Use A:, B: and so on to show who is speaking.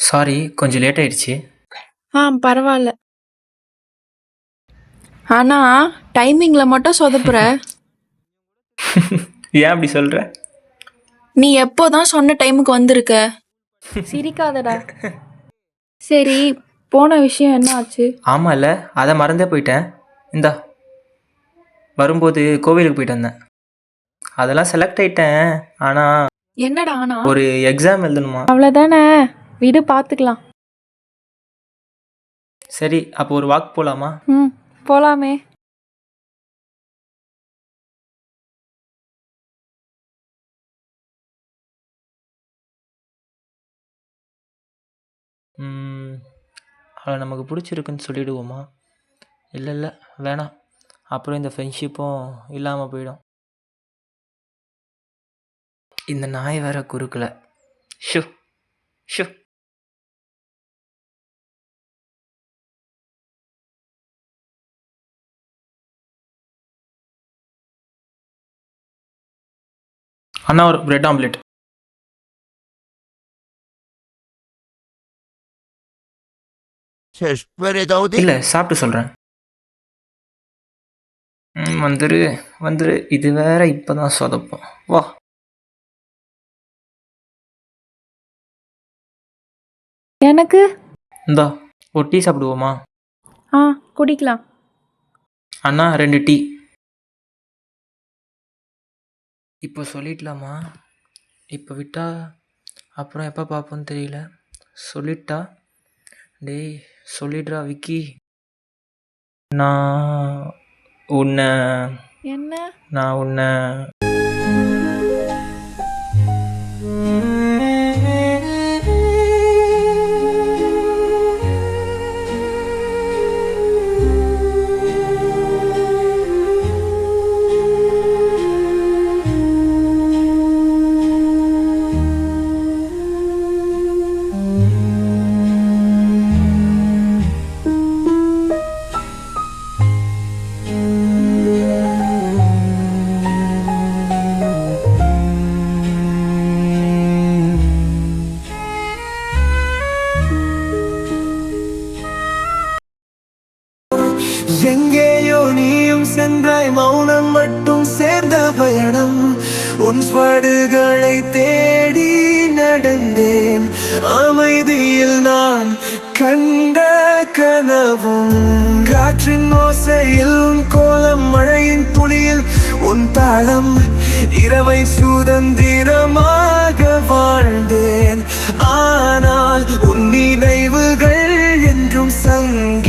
A: Sorry, கொஞ்சம் late ஆயிடுச்சு.
B: பரவாயில்ல. ஆனா டைமிங்ல மட்டும் சொதப்புற.
A: ஏன் அப்படி சொல்ற?
B: நீ எப்போதான் சொன்ன டைமுக்கு வந்திருக்க? சிரிக்காதடா. சரி, போன விஷயம் என்ன ஆச்சு?
A: ஆமாம்ல, அதை மறந்தே போயிட்டேன். இந்தா, வரும்போது கோவிலுக்கு போயிட்டு வந்தேன். அதெல்லாம் செலக்ட் ஆயிட்டேன். ஆனால்
B: என்னடா ஆனா?
A: ஒரு எக்ஸாம் எழுதணுமா?
B: அவ்வளோதானே, விடு பார்த்துக்கலாம்.
A: சரி, அப்போ ஒரு வாக் போகலாமா?
B: போலாமே.
A: அவளை நமக்கு பிடிச்சிருக்குன்னு சொல்லிடுவோமா? இல்லை வேணாம். அப்புறம் இந்த ஃப்ரெண்ட்ஷிப்பும் இல்லாமல் போயிடும். இந்த நாய் வேற குறுக்கல. ஷு ஷு அண்ணா, ஒரு பிரெட் ஆம்லெட். இல்லை, சாப்பிட்டு சொல்கிறேன். வந்துரு. இது வேற இப்போதான் சொதப்போம். வா.
B: எனக்கு
A: இந்தா, ஒரு டீ சாப்பிடுவோமா?
B: குடிக்கலாம்.
A: அண்ணா, 2 டீ. இப்போ சொல்லிடலாமா? இப்போ விட்டா அப்புறம் எப்போ பார்ப்போன்னு தெரியல. சொல்லிட்டா? டேய், சொல்லிடுறா விக்கி. நான் உன்னை
C: எங்கேயோ நீயும் சென்றாய், மௌனம் மட்டும் சேர்ந்த பயணம். உன் பாடுகளை தேடி நடந்தேன், அமைதியில் நான் கண்ட கனவும். காற்றின் ஓசையில் உன் கோலம், மழையின் துளியில் உன் தாளம். இரவை சுதந்திரமாக வாழ்ந்தேன், ஆனால் உன் நினைவுகள் என்றும் சங்க